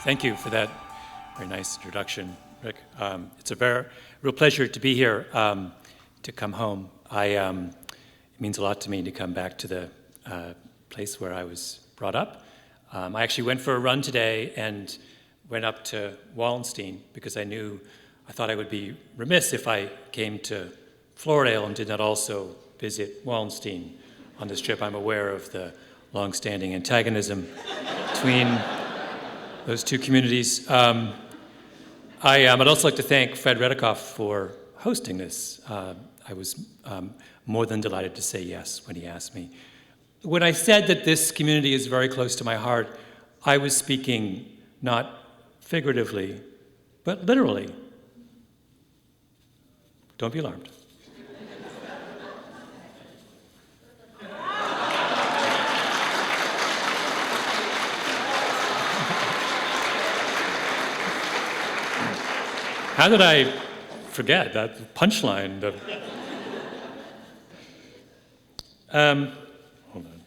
Thank you for that very nice introduction, Rick. It's a real pleasure to be here, to come home. It means a lot to me to come back to the place where I was brought up. I actually went for a run today and went up to Wallenstein because I thought I would be remiss if I came to Floradale and did not also visit Wallenstein on this trip. I'm aware of the long-standing antagonism between those two communities. I'd also like to thank Fred Redikoff for hosting this. I was more than delighted to say yes when he asked me. When I said that this community is very close to my heart, I was speaking not figuratively, but literally. Don't be alarmed. How did I forget that punchline? Hold on.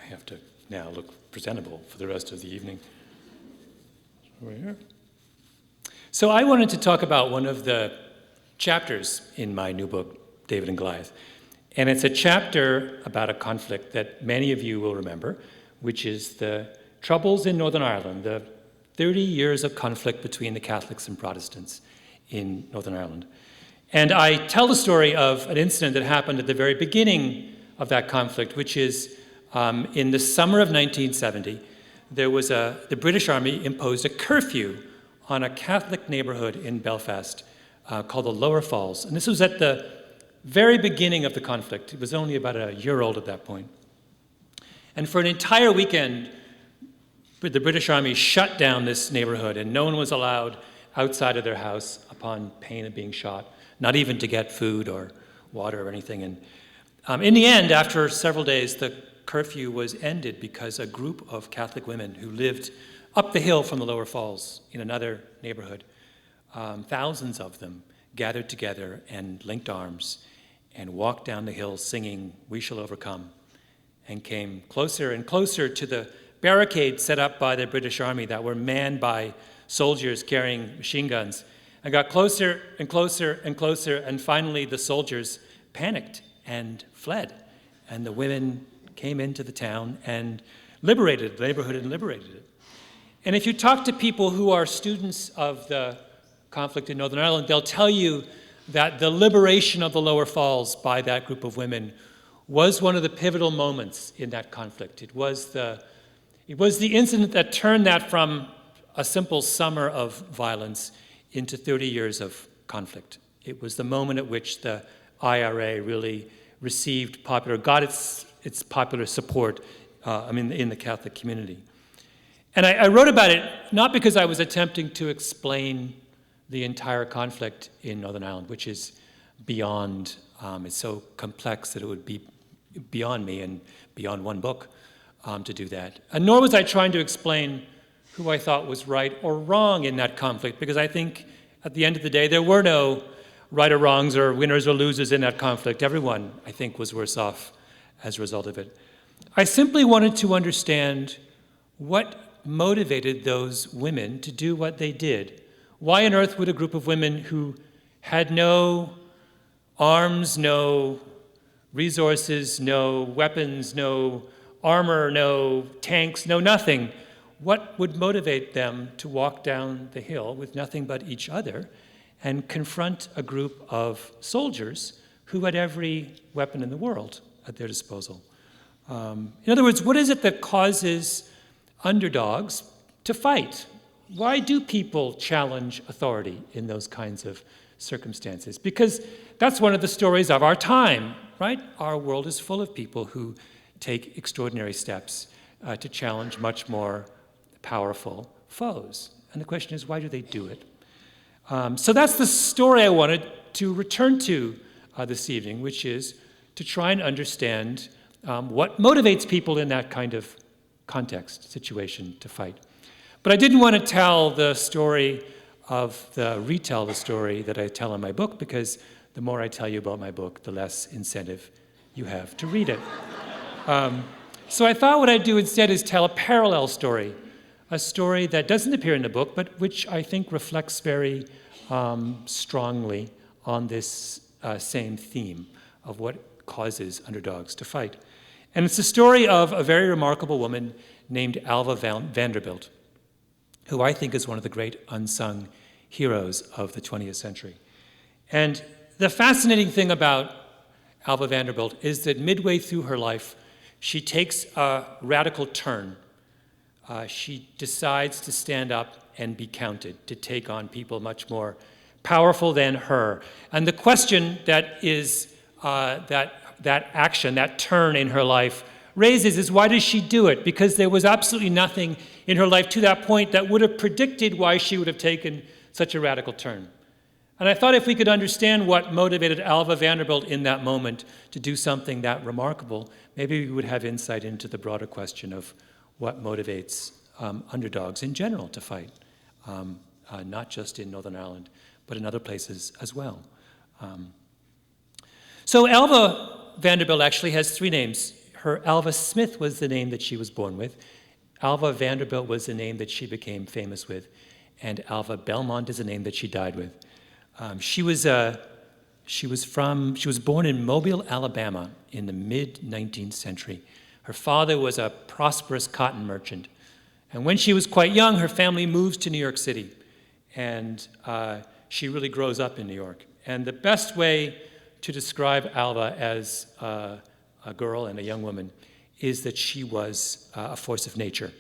I have to now look presentable for the rest of the evening. Over here. So I wanted to talk about one of the chapters in my new book, David and Goliath. And it's a chapter about a conflict that many of you will remember, which is the Troubles in Northern Ireland, the 30 years of conflict between the Catholics and Protestants in Northern Ireland. And I tell the story of an incident that happened at the very beginning of that conflict, which is in the summer of 1970, the British Army imposed a curfew on a Catholic neighborhood in Belfast called the Lower Falls. And this was at the very beginning of the conflict. It was only about a year old at that point. And for an entire weekend, the British Army shut down this neighborhood, and no one was allowed outside of their house upon pain of being shot, not even to get food or water or anything. And in the end, after several days, the curfew was ended because a group of Catholic women who lived up the hill from the Lower Falls in another neighborhood, thousands of them gathered together and linked arms and walked down the hill singing, "We Shall Overcome," and came closer and closer to the barricades set up by the British Army that were manned by soldiers carrying machine guns, and got closer and closer and closer, and finally the soldiers panicked and fled. And the women came into the town and liberated the neighborhood and liberated it. And if you talk to people who are students of the conflict in Northern Ireland, they'll tell you that the liberation of the Lower Falls by that group of women was one of the pivotal moments in that conflict. It was the incident that turned that from a simple summer of violence into 30 years of conflict. It was the moment at which the IRA really got its popular support in the Catholic community. And I wrote about it not because I was attempting to explain the entire conflict in Northern Ireland, which is beyond, it's so complex that it would be beyond me and beyond one book to do that. And nor was I trying to explain who I thought was right or wrong in that conflict, because I think at the end of the day, there were no right or wrongs or winners or losers in that conflict. Everyone, I think, was worse off as a result of it. I simply wanted to understand what motivated those women to do what they did. Why on earth would a group of women who had no arms, no resources, no weapons, no armor, no tanks, no nothing, what would motivate them to walk down the hill with nothing but each other and confront a group of soldiers who had every weapon in the world at their disposal? In other words, what is it that causes underdogs to fight? Why do people challenge authority in those kinds of circumstances? Because that's one of the stories of our time, right? Our world is full of people who take extraordinary steps to challenge much more powerful foes. And the question is, why do they do it? So that's the story I wanted to return to this evening, which is to try and understand what motivates people in that kind of context, situation, to fight. But I didn't want to retell the story that I tell in my book, because the more I tell you about my book, the less incentive you have to read it. So I thought what I'd do instead is tell a parallel story, a story that doesn't appear in the book, but which I think reflects very strongly on this same theme of what causes underdogs to fight. And it's the story of a very remarkable woman named Alva Vanderbilt, who I think is one of the great unsung heroes of the 20th century. And the fascinating thing about Alva Vanderbilt is that midway through her life, she takes a radical turn. She decides to stand up and be counted, to take on people much more powerful than her. And the question that is that action, that turn in her life raises is, why does she do it? Because there was absolutely nothing in her life to that point that would have predicted why she would have taken such a radical turn. And I thought if we could understand what motivated Alva Vanderbilt in that moment to do something that remarkable, maybe we would have insight into the broader question of what motivates underdogs in general to fight, not just in Northern Ireland, but in other places as well. So Alva Vanderbilt actually has three names. Her Alva Smith was the name that she was born with. Alva Vanderbilt was the name that she became famous with. And Alva Belmont is the name that she died with. She was born in Mobile, Alabama in the mid-19th century. Her father was a prosperous cotton merchant. And when she was quite young, her family moves to New York City. And she really grows up in New York. And the best way to describe Alva as a girl and a young woman is that she was a force of nature.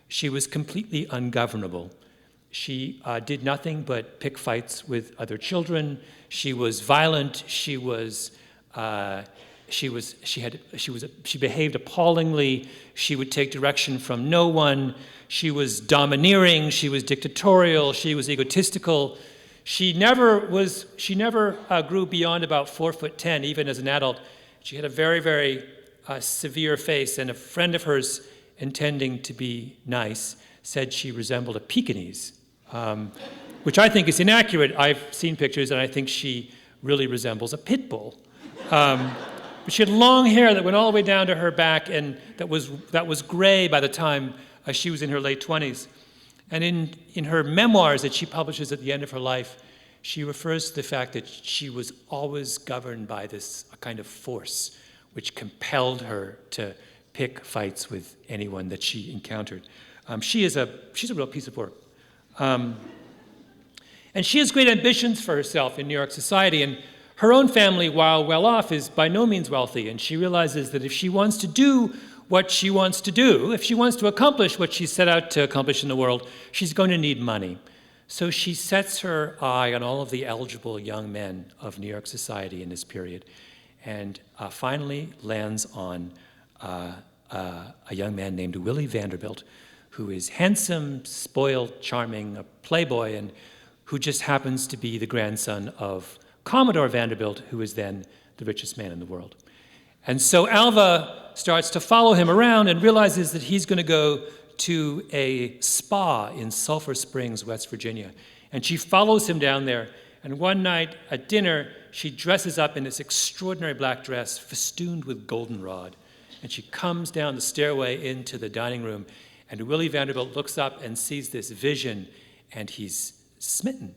She was completely ungovernable. She did nothing but pick fights with other children. She was violent. She behaved appallingly. She would take direction from no one. She was domineering. She was dictatorial. She was egotistical. She never grew beyond about 4'10", even as an adult. She had a very, very severe face, and a friend of hers, intending to be nice, said she resembled a Pekingese, which I think is inaccurate. I've seen pictures, and I think she really resembles a pit bull. But she had long hair that went all the way down to her back, and that was gray by the time she was in her late 20s. And in her memoirs that she publishes at the end of her life, she refers to the fact that she was always governed by this kind of force which compelled her to pick fights with anyone that she encountered. She's a real piece of work. And she has great ambitions for herself in New York society, and her own family, while well off, is by no means wealthy, and she realizes that if she wants to do what she wants to do, if she wants to accomplish what she set out to accomplish in the world, she's going to need money. So she sets her eye on all of the eligible young men of New York society in this period, and finally lands on a young man named Willie Vanderbilt, who is handsome, spoiled, charming, a playboy, and who just happens to be the grandson of Commodore Vanderbilt, who is then the richest man in the world. And so Alva starts to follow him around and realizes that he's going to go to a spa in Sulphur Springs, West Virginia. And she follows him down there. And one night at dinner, she dresses up in this extraordinary black dress festooned with goldenrod. And she comes down the stairway into the dining room. And Willie Vanderbilt looks up and sees this vision, and he's smitten.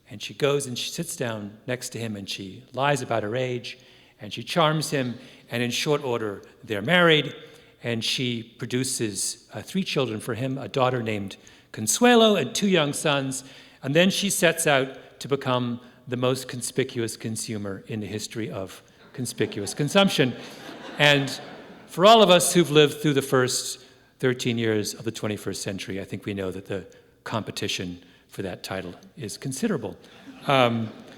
And she goes and she sits down next to him, and she lies about her age, and she charms him, and in short order, they're married, and she produces 3 children for him, a daughter named Consuelo and 2 young sons, and then she sets out to become the most conspicuous consumer in the history of conspicuous consumption. And for all of us who've lived through the first 13 years of the 21st century, I think we know that the competition for that title is considerable.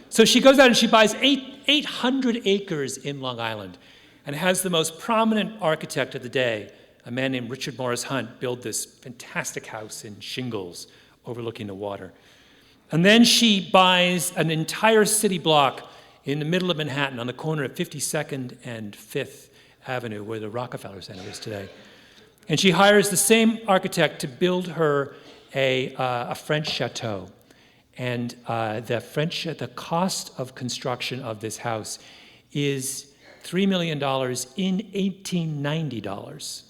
So she goes out and she buys 800 acres in Long Island and has the most prominent architect of the day, a man named Richard Morris Hunt, build this fantastic house in shingles overlooking the water. And then she buys an entire city block in the middle of Manhattan on the corner of 52nd and 5th Avenue, where the Rockefeller Center is today. And she hires the same architect to build her a French chateau. And the cost of construction of this house is $3 million in $1890.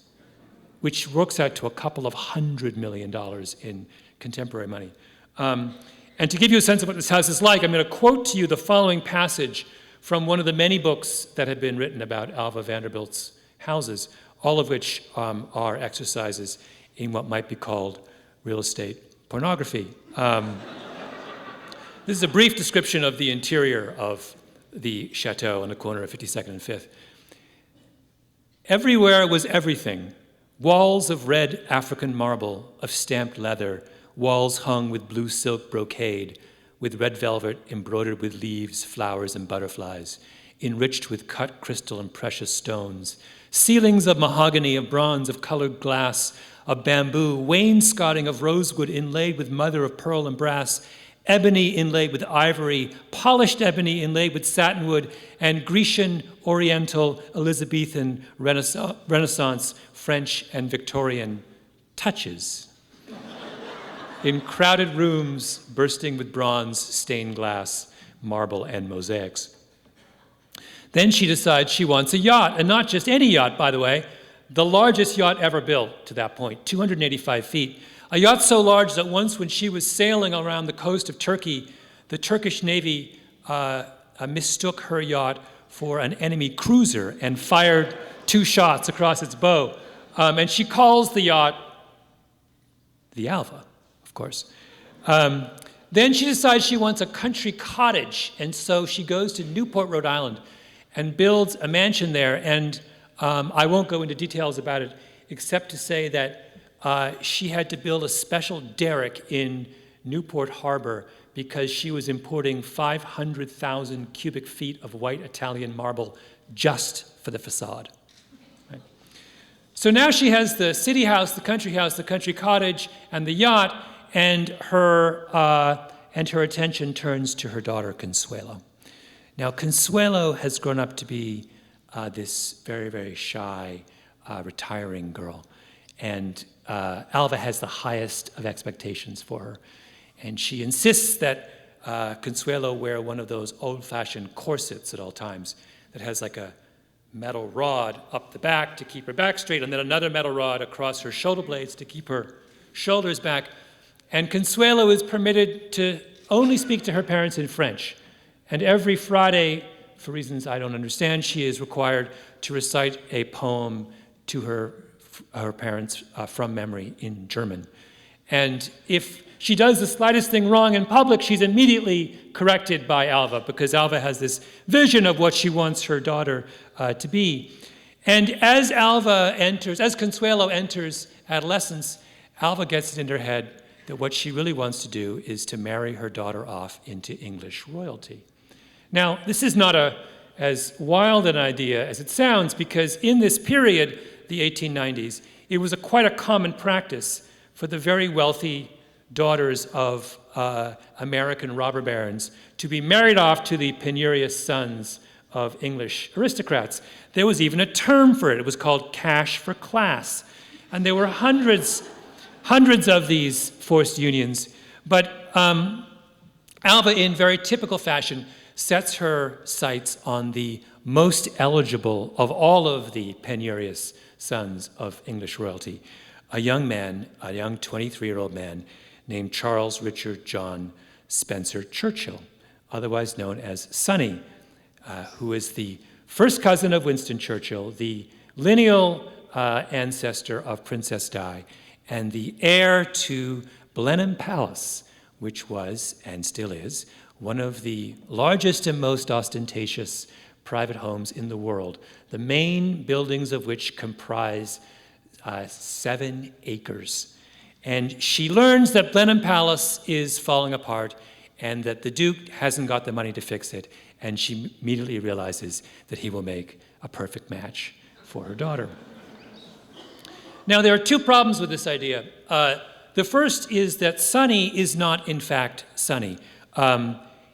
which works out to a couple of $100 million in contemporary money. And to give you a sense of what this house is like, I'm going to quote to you the following passage from one of the many books that have been written about Alva Vanderbilt's houses, all of which are exercises in what might be called real estate pornography. This is a brief description of the interior of the chateau on the corner of 52nd and 5th. Everywhere was everything. Walls of red African marble, of stamped leather, walls hung with blue silk brocade, with red velvet embroidered with leaves, flowers, and butterflies, enriched with cut crystal and precious stones, ceilings of mahogany, of bronze, of colored glass, of bamboo, wainscoting of rosewood inlaid with mother of pearl and brass, ebony inlaid with ivory, polished ebony inlaid with satinwood, and Grecian, Oriental, Elizabethan, Renaissance, French, and Victorian touches. In crowded rooms bursting with bronze, stained glass, marble, and mosaics. Then she decides she wants a yacht, and not just any yacht, by the way, the largest yacht ever built to that point, 285 feet. A yacht so large that once when she was sailing around the coast of Turkey, the Turkish Navy mistook her yacht for an enemy cruiser and fired 2 shots across its bow. And she calls the yacht the Alva, of course. Then she decides she wants a country cottage, and so she goes to Newport, Rhode Island, and builds a mansion there. And I won't go into details about it, except to say that she had to build a special derrick in Newport Harbor because she was importing 500,000 cubic feet of white Italian marble just for the facade. Right? So now she has the city house, the country cottage, and the yacht, and her attention turns to her daughter, Consuelo. Now, Consuelo has grown up to be this very, very shy, retiring girl. And Alva has the highest of expectations for her. And she insists that Consuelo wear one of those old-fashioned corsets at all times that has like a metal rod up the back to keep her back straight, and then another metal rod across her shoulder blades to keep her shoulders back. And Consuelo is permitted to only speak to her parents in French. And every Friday, for reasons I don't understand, she is required to recite a poem to her parents from memory in German. And if she does the slightest thing wrong in public, she's immediately corrected by Alva, because Alva has this vision of what she wants her daughter to be. And as Consuelo enters adolescence, Alva gets it in her head that what she really wants to do is to marry her daughter off into English royalty. Now, this is not as wild an idea as it sounds, because in this period, the 1890s, it was quite a common practice for the very wealthy daughters of American robber barons to be married off to the penurious sons of English aristocrats. There was even a term for it. It was called cash for class. And there were hundreds of these forced unions. But Alva, in very typical fashion, sets her sights on the most eligible of all of the penurious sons of English royalty, a young 23-year-old man named Charles Richard John Spencer Churchill, otherwise known as Sonny, who is the first cousin of Winston Churchill, the lineal ancestor of Princess Di, and the heir to Blenheim Palace, which was, and still is, one of the largest and most ostentatious private homes in the world, the main buildings of which comprise 7 acres. And she learns that Blenheim Palace is falling apart and that the Duke hasn't got the money to fix it, and she immediately realizes that he will make a perfect match for her daughter. Now, there are 2 problems with this idea. The first is that Sonny is not, in fact, Sonny.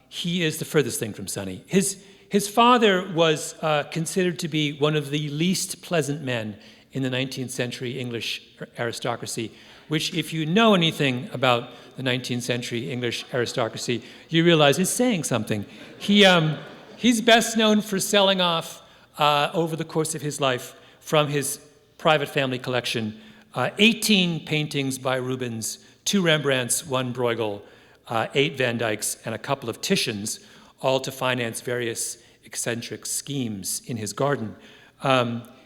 He is the furthest thing from Sonny. His father was considered to be one of the least pleasant men in the 19th century English aristocracy, which, if you know anything about the 19th century English aristocracy, you realize is saying something. He's best known for selling off, over the course of his life, from his private family collection, 18 paintings by Rubens, 2 Rembrandts, 1 Bruegel, 8 Van Dycks, and a couple of Titians, all to finance various eccentric schemes in his garden.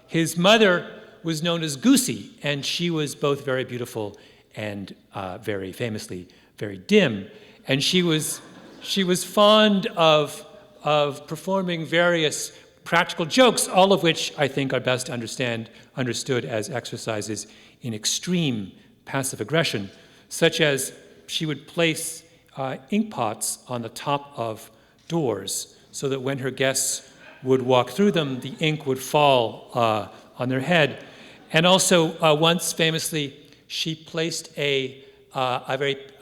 His mother was known as Goosey, and she was both very beautiful and very famously very dim. And she was fond of performing various practical jokes, all of which I think are best understood as exercises in extreme passive aggression, such as she would place ink pots on the top of doors so that when her guests would walk through them, the ink would fall on their head. And also, once famously, she placed a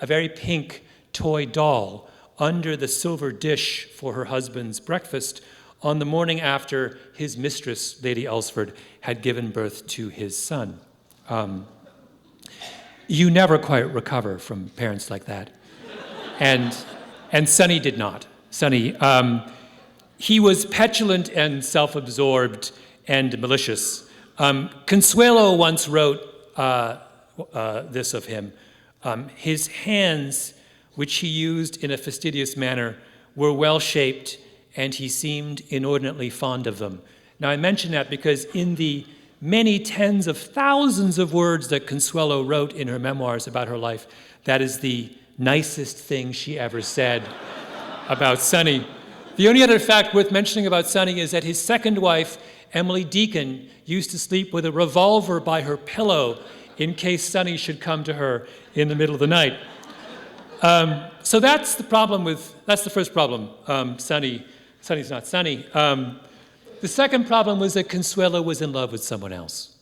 very pink toy doll under the silver dish for her husband's breakfast on the morning after his mistress, Lady Elsford, had given birth to his son. You never quite recover from parents like that. And Sonny did not. Sonny, he was petulant and self-absorbed and malicious. Consuelo once wrote this of him. His hands, which he used in a fastidious manner, were well-shaped, and he seemed inordinately fond of them. Now, I mention that because in the many tens of thousands of words that Consuelo wrote in her memoirs about her life, that is the nicest thing she ever said about Sonny. The only other fact worth mentioning about Sonny is that his second wife, Emily Deacon, used to sleep with a revolver by her pillow in case Sonny should come to her in the middle of the night. So that's the first problem. Sonny's not Sonny. The second problem was that Consuelo was in love with someone else.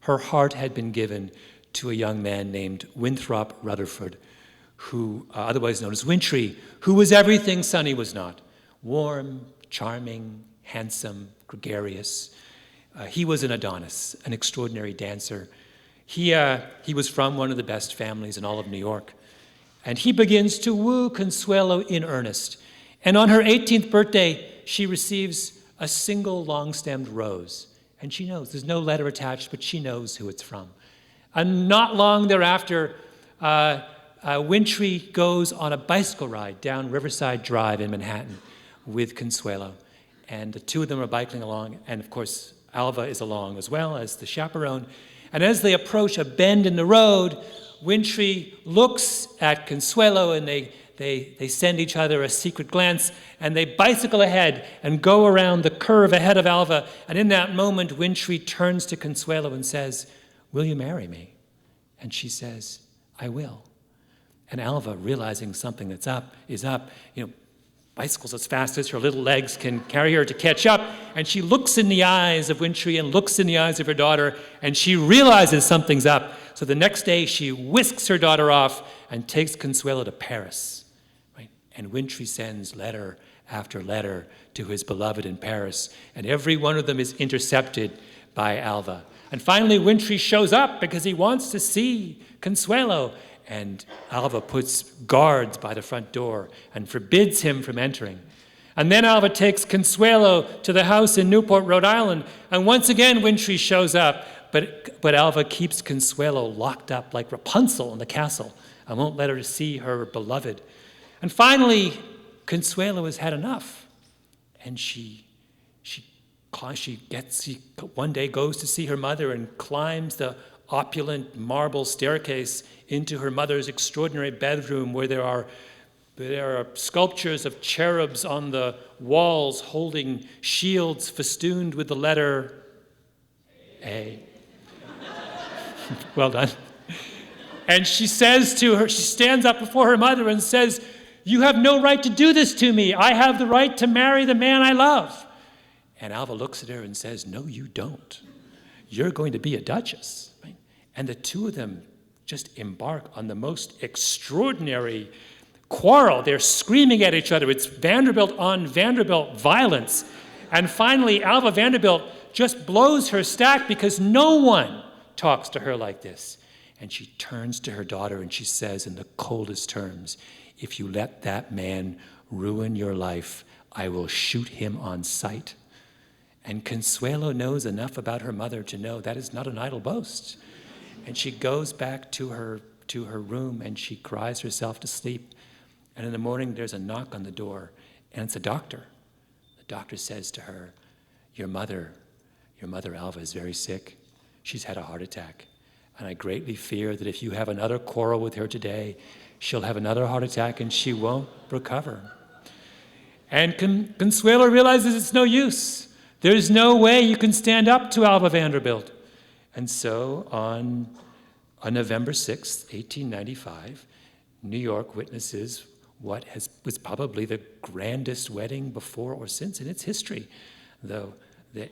Her heart had been given to a young man named Winthrop Rutherford, who, otherwise known as Wintry, who was everything Sonny was not. Warm, charming, handsome, gregarious. He was an Adonis, an extraordinary dancer. He was from one of the best families in all of New York. And he begins to woo Consuelo in earnest. And on her 18th birthday, she receives a single long-stemmed rose. And she knows, there's no letter attached, but she knows who it's from. And not long thereafter, Wintry goes on a bicycle ride down Riverside Drive in Manhattan with Consuelo. And the two of them are biking along, and of course, Alva is along as well as the chaperone. And as they approach a bend in the road, Wintry looks at Consuelo, and they send each other a secret glance, and they bicycle ahead and go around the curve ahead of Alva. And in that moment, Wintry turns to Consuelo and says, "Will you marry me?" And she says, "I will." And Alva, realizing something is up, bicycles as fast as her little legs can carry her to catch up, and she looks in the eyes of Wintry and looks in the eyes of her daughter, and she realizes something's up. So the next day, she whisks her daughter off and takes Consuelo to Paris. Right? And Wintry sends letter after letter to his beloved in Paris, and every one of them is intercepted by Alva. And finally, Wintry shows up because he wants to see Consuelo, and Alva puts guards by the front door and forbids him from entering. And then Alva takes Consuelo to the house in Newport, Rhode Island, and once again Wintry shows up, but Alva keeps Consuelo locked up like Rapunzel in the castle and won't let her see her beloved. And finally, Consuelo has had enough, and she one day goes to see her mother and climbs the opulent marble staircase into her mother's extraordinary bedroom, where there are sculptures of cherubs on the walls holding shields festooned with the letter A. Well done. And she stands up before her mother and says, "You have no right to do this to me. I have the right to marry the man I love." And Alva looks at her and says, "No, you don't. You're going to be a duchess." Right? And the two of them just embark on the most extraordinary quarrel. They're screaming at each other. It's Vanderbilt on Vanderbilt violence. And finally, Alva Vanderbilt just blows her stack because no one talks to her like this. And she turns to her daughter and she says in the coldest terms, "If you let that man ruin your life, I will shoot him on sight." And Consuelo knows enough about her mother to know that is not an idle boast. And she goes back to her room and she cries herself to sleep. And in the morning, there's a knock on the door, and it's a doctor. The doctor says to her, your mother, Alva, is very sick. She's had a heart attack. And I greatly fear that if you have another quarrel with her today, she'll have another heart attack and she won't recover. And Consuelo realizes it's no use. There's no way you can stand up to Alva Vanderbilt. And so on November 6th, 1895, New York witnesses what was probably the grandest wedding before or since in its history. The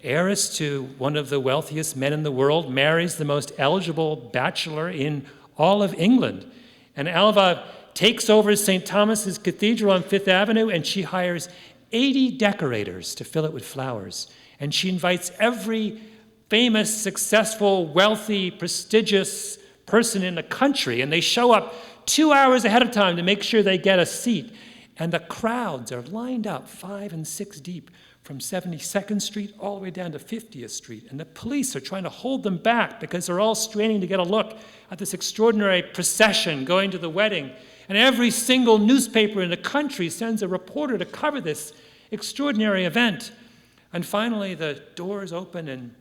heiress to one of the wealthiest men in the world marries the most eligible bachelor in all of England. And Alva takes over St. Thomas's Cathedral on Fifth Avenue, and she hires 80 decorators to fill it with flowers. And she invites every famous, successful, wealthy, prestigious person in the country, and they show up 2 hours ahead of time to make sure they get a seat. And the crowds are lined up 5 and 6 deep from 72nd Street all the way down to 50th Street. And the police are trying to hold them back because they're all straining to get a look at this extraordinary procession going to the wedding. And every single newspaper in the country sends a reporter to cover this extraordinary event. And finally, the doors open and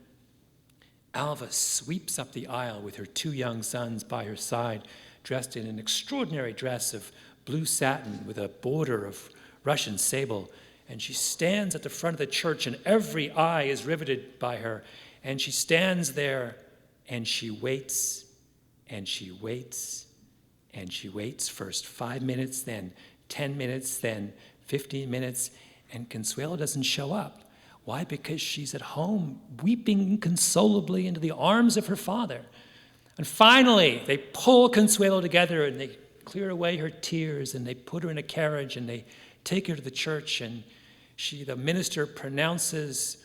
Alva sweeps up the aisle with her 2 young sons by her side, dressed in an extraordinary dress of blue satin with a border of Russian sable. And she stands at the front of the church, and every eye is riveted by her. And she stands there, and she waits, and she waits, and she waits. First 5 minutes, then 10 minutes, then 15 minutes, and Consuelo doesn't show up. Why? Because she's at home weeping inconsolably into the arms of her father. And finally, they pull Consuelo together and they clear away her tears and they put her in a carriage and they take her to the church, and the minister pronounces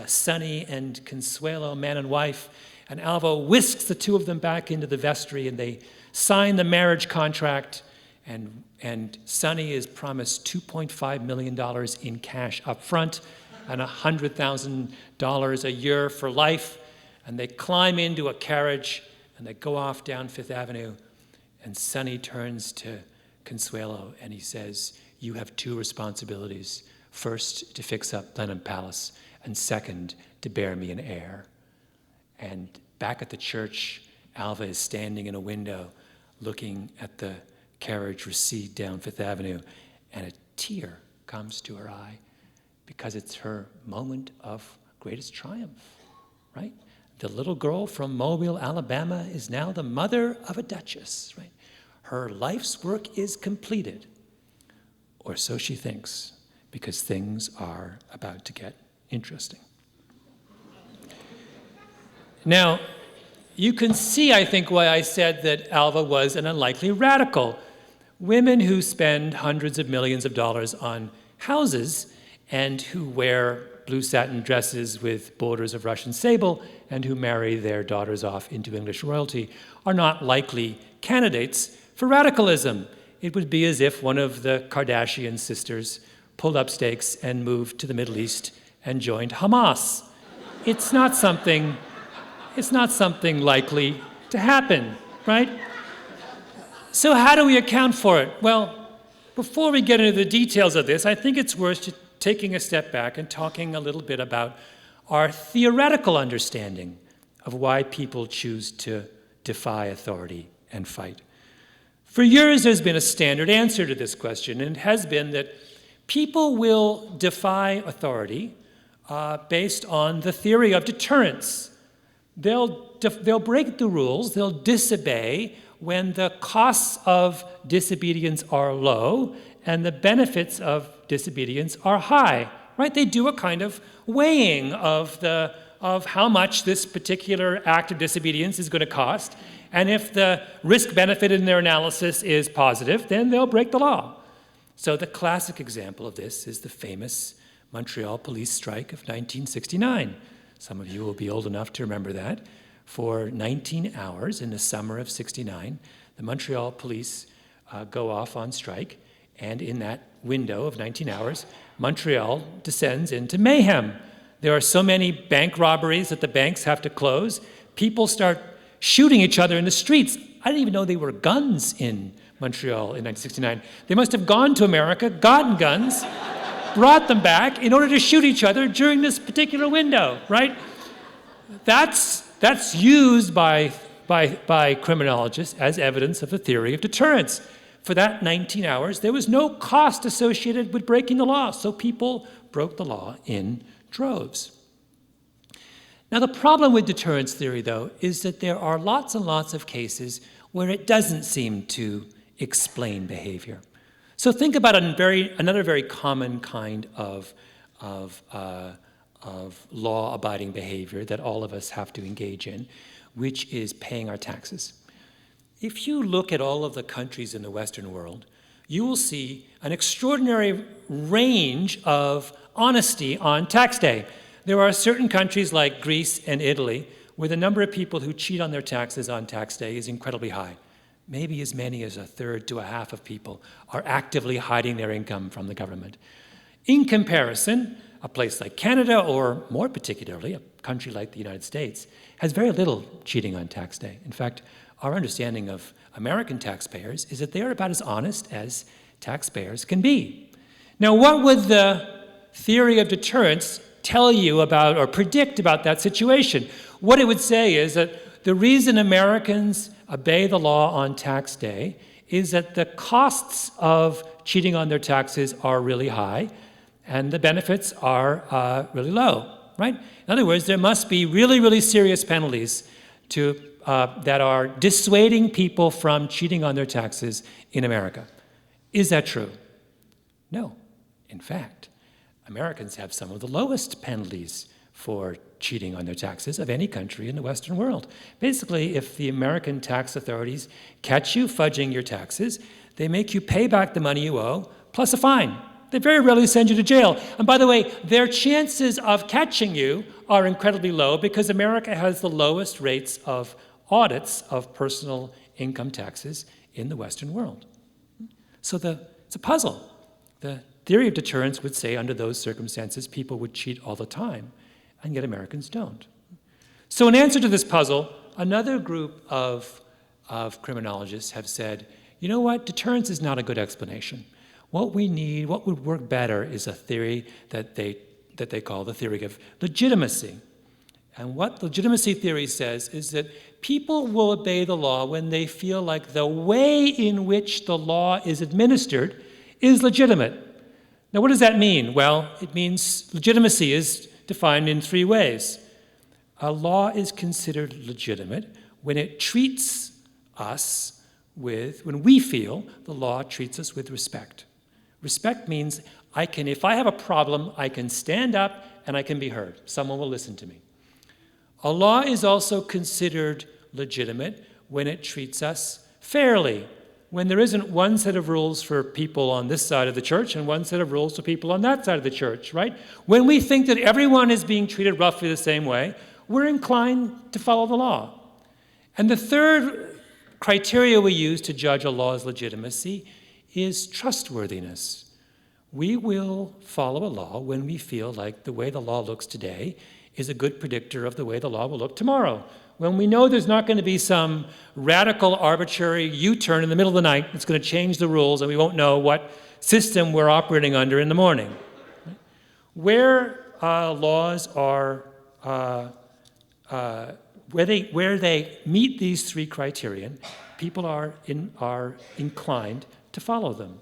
Sonny and Consuelo man and wife, and Alva whisks the 2 of them back into the vestry and they sign the marriage contract, and Sonny is promised $2.5 million in cash up front and $100,000 a year for life. And they climb into a carriage and they go off down Fifth Avenue, and Sonny turns to Consuelo and he says, you have 2 responsibilities. First, to fix up Blenheim Palace, and second, to bear me an heir. And back at the church, Alva is standing in a window looking at the carriage recede down Fifth Avenue, and a tear comes to her eye because it's her moment of greatest triumph, right? The little girl from Mobile, Alabama is now the mother of a duchess, right? Her life's work is completed, or so she thinks, because things are about to get interesting. Now, you can see, I think, why I said that Alva was an unlikely radical. Women who spend hundreds of millions of dollars on houses and who wear blue satin dresses with borders of Russian sable and who marry their daughters off into English royalty are not likely candidates for radicalism. It would be as if one of the Kardashian sisters pulled up stakes and moved to the Middle East and joined Hamas. It's not something likely to happen, right? So how do we account for it? Well, before we get into the details of this, I think it's worth taking a step back and talking a little bit about our theoretical understanding of why people choose to defy authority and fight. For years, there's been a standard answer to this question, and it has been that people will defy authority based on the theory of deterrence. They'll break the rules, they'll disobey when the costs of disobedience are low and the benefits of disobedience are high, right? They do a kind of weighing of how much this particular act of disobedience is going to cost, and if the risk-benefit in their analysis is positive, then they'll break the law. So the classic example of this is the famous Montreal police strike of 1969. Some of you will be old enough to remember that. For 19 hours in the summer of '69, the Montreal police go off on strike, and in that window of 19 hours, Montreal descends into mayhem. There are so many bank robberies that the banks have to close. People start shooting each other in the streets. I didn't even know they were guns in Montreal in 1969. They must have gone to America, gotten guns, brought them back in order to shoot each other during this particular window, right? That's used by criminologists as evidence of the theory of deterrence. For that 19 hours, there was no cost associated with breaking the law, so people broke the law in droves. Now, the problem with deterrence theory, though, is that there are lots and lots of cases where it doesn't seem to explain behavior. So think about another very common kind of law-abiding behavior that all of us have to engage in, which is paying our taxes. If you look at all of the countries in the Western world, you will see an extraordinary range of honesty on tax day. There are certain countries like Greece and Italy where the number of people who cheat on their taxes on tax day is incredibly high. Maybe as many as a third to a half of people are actively hiding their income from the government. In comparison, a place like Canada, or more particularly, a country like the United States, has very little cheating on tax day. In fact, our understanding of American taxpayers is that they are about as honest as taxpayers can be. Now, what would the theory of deterrence tell you about or predict about that situation? What it would say is that the reason Americans obey the law on tax day is that the costs of cheating on their taxes are really high and the benefits are really low, right? In other words, there must be really, really serious penalties that are dissuading people from cheating on their taxes in America. Is that true? No. In fact, Americans have some of the lowest penalties for cheating on their taxes of any country in the Western world. Basically, if the American tax authorities catch you fudging your taxes, they make you pay back the money you owe, plus a fine. They very rarely send you to jail. And by the way, their chances of catching you are incredibly low because America has the lowest rates of audits of personal income taxes in the Western world. So it's a puzzle. The theory of deterrence would say under those circumstances, people would cheat all the time, and yet Americans don't. So in answer to this puzzle, another group of criminologists have said, you know what, deterrence is not a good explanation. What we need, what would work better is a theory that they call the theory of legitimacy. And what legitimacy theory says is that people will obey the law when they feel like the way in which the law is administered is legitimate. Now, what does that mean? Well, it means legitimacy is defined in three ways. A law is considered legitimate when it treats us when we feel the law treats us with respect. Respect means if I have a problem, I can stand up and I can be heard. Someone will listen to me. A law is also considered legitimate when it treats us fairly, when there isn't one set of rules for people on this side of the church and one set of rules for people on that side of the church, right? When we think that everyone is being treated roughly the same way, we're inclined to follow the law. And the third criteria we use to judge a law's legitimacy is trustworthiness. We will follow a law when we feel like the way the law looks today is a good predictor of the way the law will look tomorrow. When we know there's not going to be some radical, arbitrary U-turn in the middle of the night that's going to change the rules and we won't know what system we're operating under in the morning. Where laws are, where they meet these three criterion, people are inclined to follow them.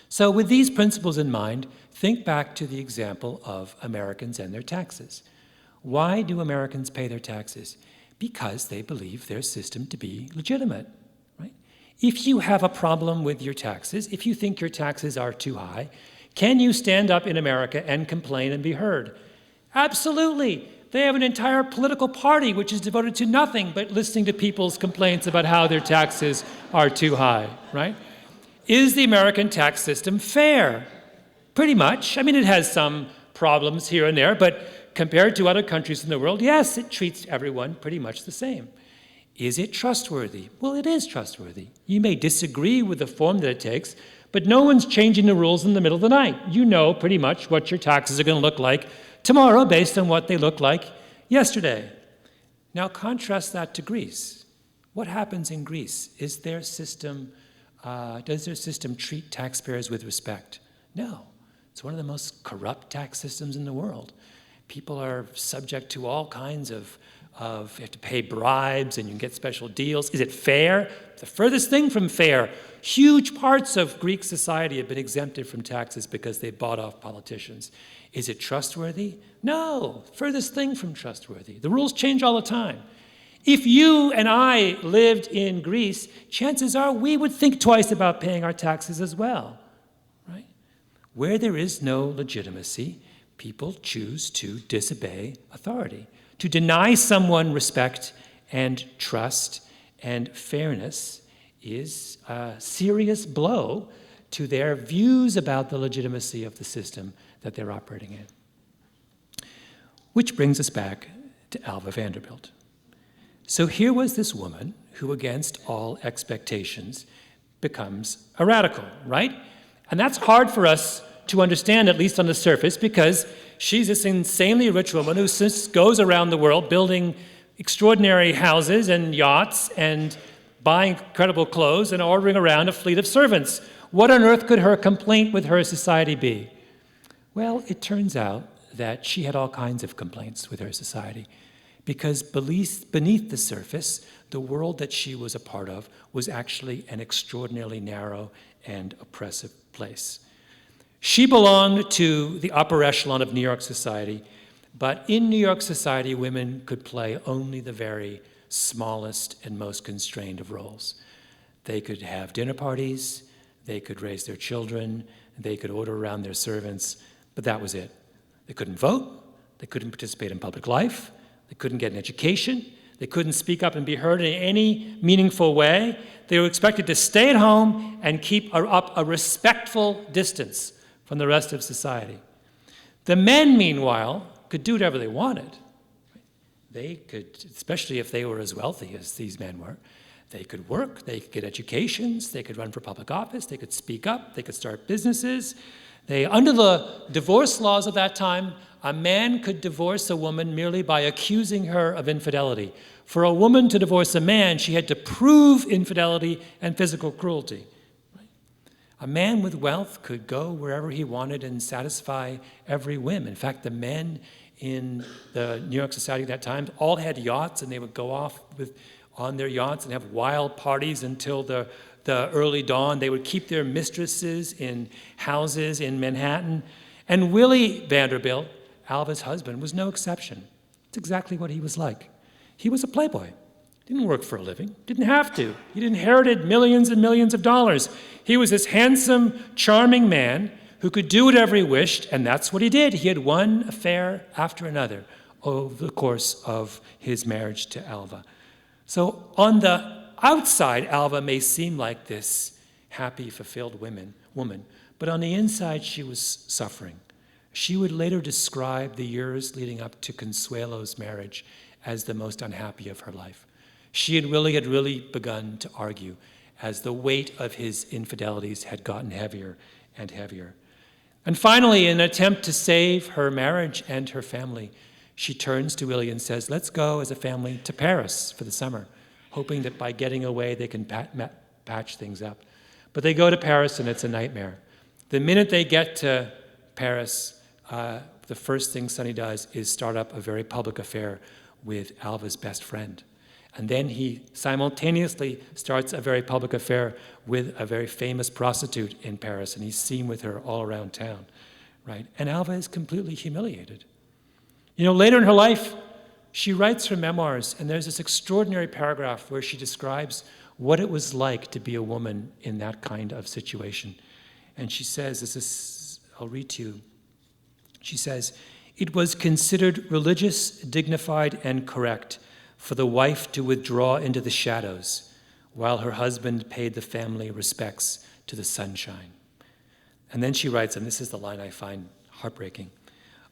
So with these principles in mind, think back to the example of Americans and their taxes. Why do Americans pay their taxes? Because they believe their system to be legitimate, right? If you have a problem with your taxes, if you think your taxes are too high, can you stand up in America and complain and be heard? Absolutely. They have an entire political party which is devoted to nothing but listening to people's complaints about how their taxes are too high, right? Is the American tax system fair? Pretty much. I mean, it has some problems here and there, but compared to other countries in the world, yes, it treats everyone pretty much the same. Is it trustworthy? Well, it is trustworthy. You may disagree with the form that it takes, but no one's changing the rules in the middle of the night. You know pretty much what your taxes are going to look like tomorrow based on what they look like yesterday. Now contrast that to Greece. What happens in Greece? Does their system treat taxpayers with respect? No. It's one of the most corrupt tax systems in the world. People are subject to all kinds of you have to pay bribes and you can get special deals. Is it fair? The furthest thing from fair. Huge parts of Greek society have been exempted from taxes because they bought off politicians. Is it trustworthy? No, furthest thing from trustworthy. The rules change all the time. If you and I lived in Greece, chances are we would think twice about paying our taxes as well, right? Where there is no legitimacy, people choose to disobey authority, to deny someone respect and trust and fairness is a serious blow to their views about the legitimacy of the system that they're operating in. Which brings us back to Alva Vanderbilt. So here was this woman who, against all expectations, becomes a radical, right? And that's hard for us to understand, at least on the surface, because she's this insanely rich woman who goes around the world building extraordinary houses and yachts and buying incredible clothes and ordering around a fleet of servants. What on earth could her complaint with her society be? Well, it turns out that she had all kinds of complaints with her society, because beneath the surface, the world that she was a part of was actually an extraordinarily narrow and oppressive place. She belonged to the upper echelon of New York society, but in New York society, women could play only the very smallest and most constrained of roles. They could have dinner parties, they could raise their children, they could order around their servants, but that was it. They couldn't vote, they couldn't participate in public life, they couldn't get an education, they couldn't speak up and be heard in any meaningful way. They were expected to stay at home and keep up a respectful distance from the rest of society. The men, meanwhile, could do whatever they wanted. They could, especially if they were as wealthy as these men were, they could work, they could get educations, they could run for public office, they could speak up, they could start businesses. Under the divorce laws of that time, a man could divorce a woman merely by accusing her of infidelity. For a woman to divorce a man, she had to prove infidelity and physical cruelty. A man with wealth could go wherever he wanted and satisfy every whim. In fact, the men in the New York society at that time all had yachts, and they would go off on their yachts and have wild parties until the early dawn. They would keep their mistresses in houses in Manhattan. And Willie Vanderbilt, Alva's husband, was no exception. It's exactly what he was like. He was a playboy. Didn't work for a living, didn't have to. He'd inherited millions and millions of dollars. He was this handsome, charming man who could do whatever he wished, and that's what he did. He had one affair after another over the course of his marriage to Alva. So on the outside, Alva may seem like this happy, fulfilled woman, but on the inside, she was suffering. She would later describe the years leading up to Consuelo's marriage as the most unhappy of her life. She had really begun to argue as the weight of his infidelities had gotten heavier and heavier. And finally, in an attempt to save her marriage and her family, she turns to Willie and says, let's go as a family to Paris for the summer, hoping that by getting away they can patch things up. But they go to Paris and it's a nightmare. The minute they get to Paris, the first thing Sonny does is start up a very public affair with Alva's best friend. And then he simultaneously starts a very public affair with a very famous prostitute in Paris, and he's seen with her all around town, right? And Alva is completely humiliated. Later in her life, she writes her memoirs, and there's this extraordinary paragraph where she describes what it was like to be a woman in that kind of situation. And she says, I'll read to you. She says, "It was considered religious, dignified, and correct for the wife to withdraw into the shadows while her husband paid the family respects to the sunshine." And then she writes, and this is the line I find heartbreaking,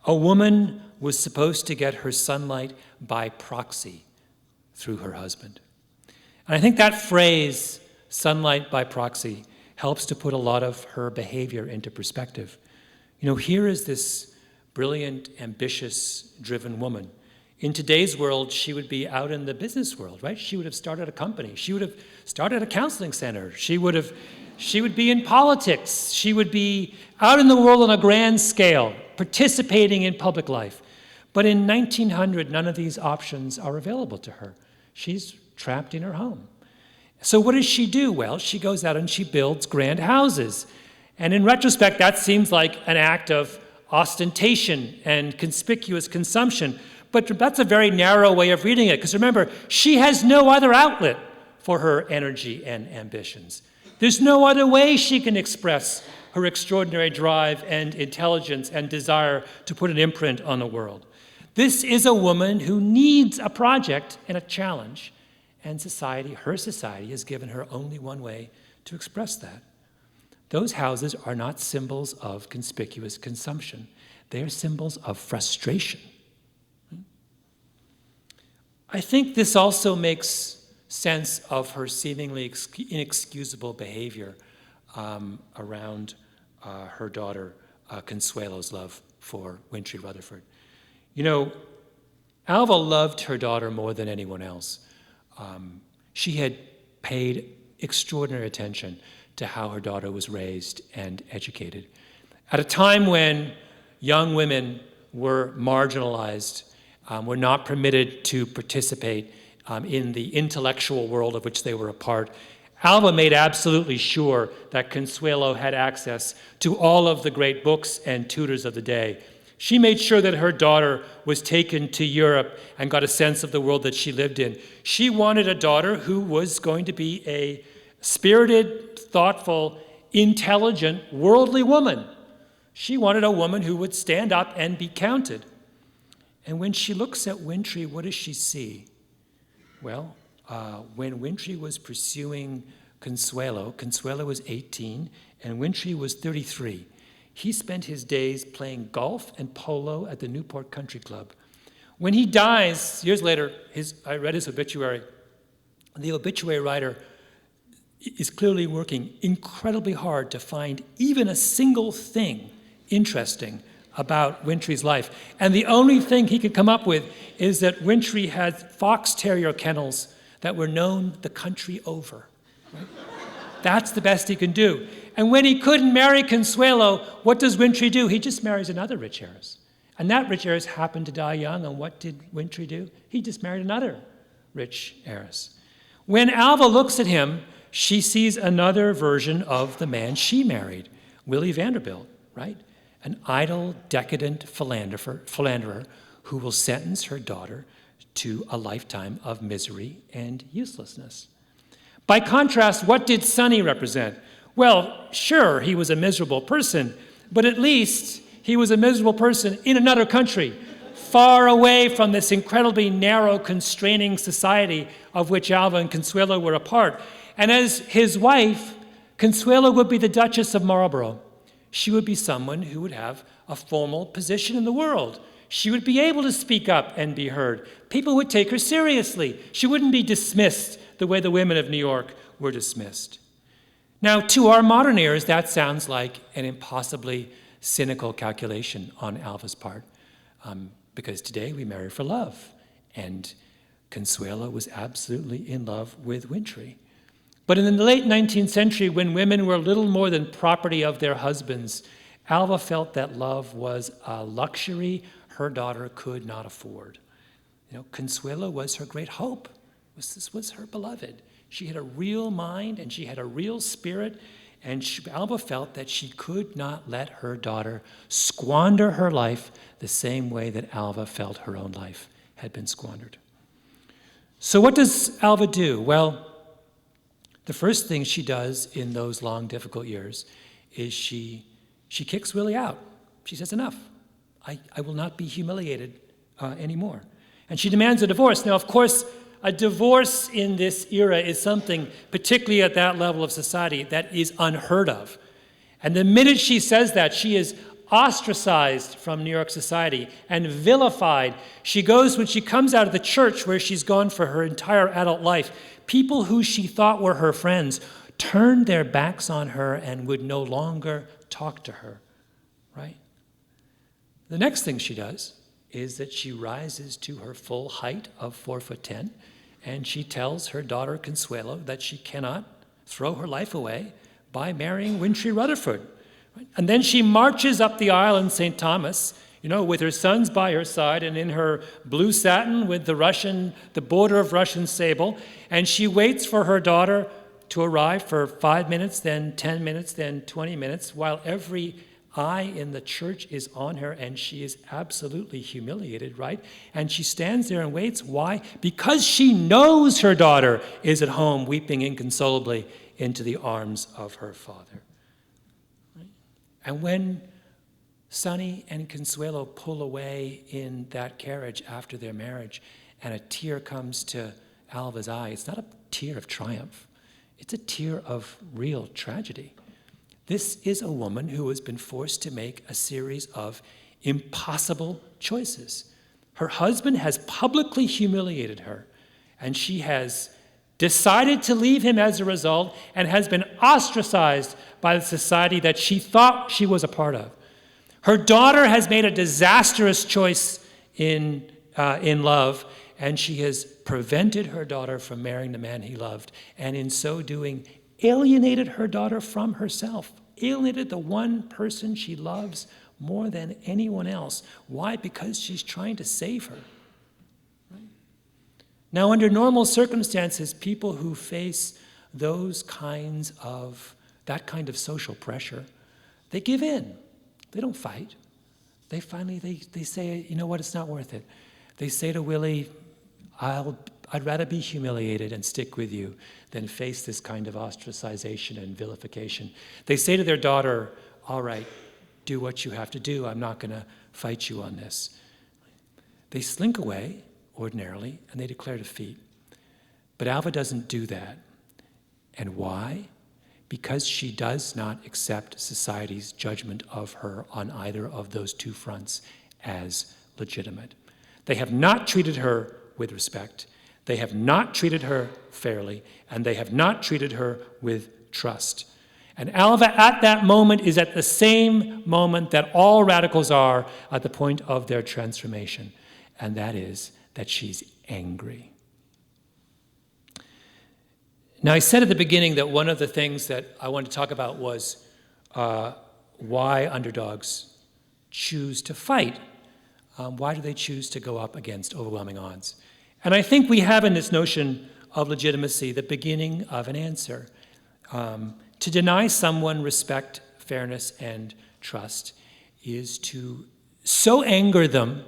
"A woman was supposed to get her sunlight by proxy through her husband." And I think that phrase, sunlight by proxy, helps to put a lot of her behavior into perspective. Here is this brilliant, ambitious, driven woman In today's world, she would be out in the business world, right? She would have started a company. She would have started a counseling center. She would be in politics. She would be out in the world on a grand scale, participating in public life. But in 1900, none of these options are available to her. She's trapped in her home. So what does she do? Well, she goes out and she builds grand houses. And in retrospect, that seems like an act of ostentation and conspicuous consumption. But that's a very narrow way of reading it, because remember, she has no other outlet for her energy and ambitions. There's no other way she can express her extraordinary drive and intelligence and desire to put an imprint on the world. This is a woman who needs a project and a challenge, and her society, has given her only one way to express that. Those houses are not symbols of conspicuous consumption. They are symbols of frustration. I think this also makes sense of her seemingly inexcusable behavior around her daughter Consuelo's love for Winthrop Rutherford. You know, Alva loved her daughter more than anyone else. She had paid extraordinary attention to how her daughter was raised and educated. At a time when young women were marginalized, were not permitted to participate in the intellectual world of which they were a part, Alva made absolutely sure that Consuelo had access to all of the great books and tutors of the day. She made sure that her daughter was taken to Europe and got a sense of the world that she lived in. She wanted a daughter who was going to be a spirited, thoughtful, intelligent, worldly woman. She wanted a woman who would stand up and be counted. And when she looks at Wintry, what does she see? Well, when Wintry was pursuing Consuelo was 18 and Wintry was 33. He spent his days playing golf and polo at the Newport Country Club. When he dies, years later, I read his obituary. The obituary writer is clearly working incredibly hard to find even a single thing interesting about Wintry's life. And the only thing he could come up with is that Wintry had fox terrier kennels that were known the country over. Right? That's the best he can do. And when he couldn't marry Consuelo, what does Wintry do? He just marries another rich heiress. And that rich heiress happened to die young, and what did Wintry do? He just married another rich heiress. When Alva looks at him, she sees another version of the man she married, Willie Vanderbilt, right? An idle, decadent philanderer who will sentence her daughter to a lifetime of misery and uselessness. By contrast, what did Sonny represent? Well, sure, he was a miserable person, but at least he was a miserable person in another country, far away from this incredibly narrow, constraining society of which Alva and Consuelo were a part. And as his wife, Consuelo would be the Duchess of Marlborough. She would be someone who would have a formal position in the world. She would be able to speak up and be heard. People would take her seriously. She wouldn't be dismissed the way the women of New York were dismissed. Now, to our modern ears, that sounds like an impossibly cynical calculation on Alva's part, because today we marry for love, and Consuelo was absolutely in love with Wintry. But in the late 19th century, when women were little more than property of their husbands, Alva felt that love was a luxury her daughter could not afford. You know, Consuelo was her great hope. This was her beloved. She had a real mind and she had a real spirit, and Alva felt that she could not let her daughter squander her life the same way that Alva felt her own life had been squandered. So what does Alva do? Well, the first thing she does in those long, difficult years is she kicks Willie out. She says, enough. I will not be humiliated anymore. And she demands a divorce. Now, of course, a divorce in this era is something, particularly at that level of society, that is unheard of. And the minute she says that, she is ostracized from New York society and vilified. When she comes out of the church where she's gone for her entire adult life, people who she thought were her friends turned their backs on her and would no longer talk to her, right? The next thing she does is that she rises to her full height of 4'10", and she tells her daughter Consuelo that she cannot throw her life away by marrying Winthrop Rutherford. Right? And then she marches up the aisle in St. Thomas, with her sons by her side and in her blue satin with the border of Russian sable, and she waits for her daughter to arrive for 5 minutes, then 10 minutes, then 20 minutes, while every eye in the church is on her, and she is absolutely humiliated, right? And she stands there and waits. Why? Because she knows her daughter is at home weeping inconsolably into the arms of her father. Right? And when Sonny and Consuelo pull away in that carriage after their marriage, and a tear comes to Alva's eye, it's not a tear of triumph. It's a tear of real tragedy. This is a woman who has been forced to make a series of impossible choices. Her husband has publicly humiliated her, and she has decided to leave him as a result and has been ostracized by the society that she thought she was a part of. Her daughter has made a disastrous choice in love, and she has prevented her daughter from marrying the man he loved, and in so doing, alienated her daughter from herself, alienated the one person she loves more than anyone else. Why? Because she's trying to save her. Right? Now, under normal circumstances, people who face that kind of social pressure, they give in. They don't fight. They say, you know what, it's not worth it. They say to Willie, I'd rather be humiliated and stick with you than face this kind of ostracization and vilification. They say to their daughter, all right, do what you have to do. I'm not going to fight you on this. They slink away, ordinarily, and they declare defeat. But Alva doesn't do that. And why? Because she does not accept society's judgment of her on either of those two fronts as legitimate. They have not treated her with respect. They have not treated her fairly, and they have not treated her with trust. And Alva at that moment is at the same moment that all radicals are at the point of their transformation, and that is that she's angry. Now, I said at the beginning that one of the things that I wanted to talk about was why underdogs choose to fight. Why do they choose to go up against overwhelming odds? And I think we have in this notion of legitimacy the beginning of an answer. To deny someone respect, fairness, and trust is to so anger them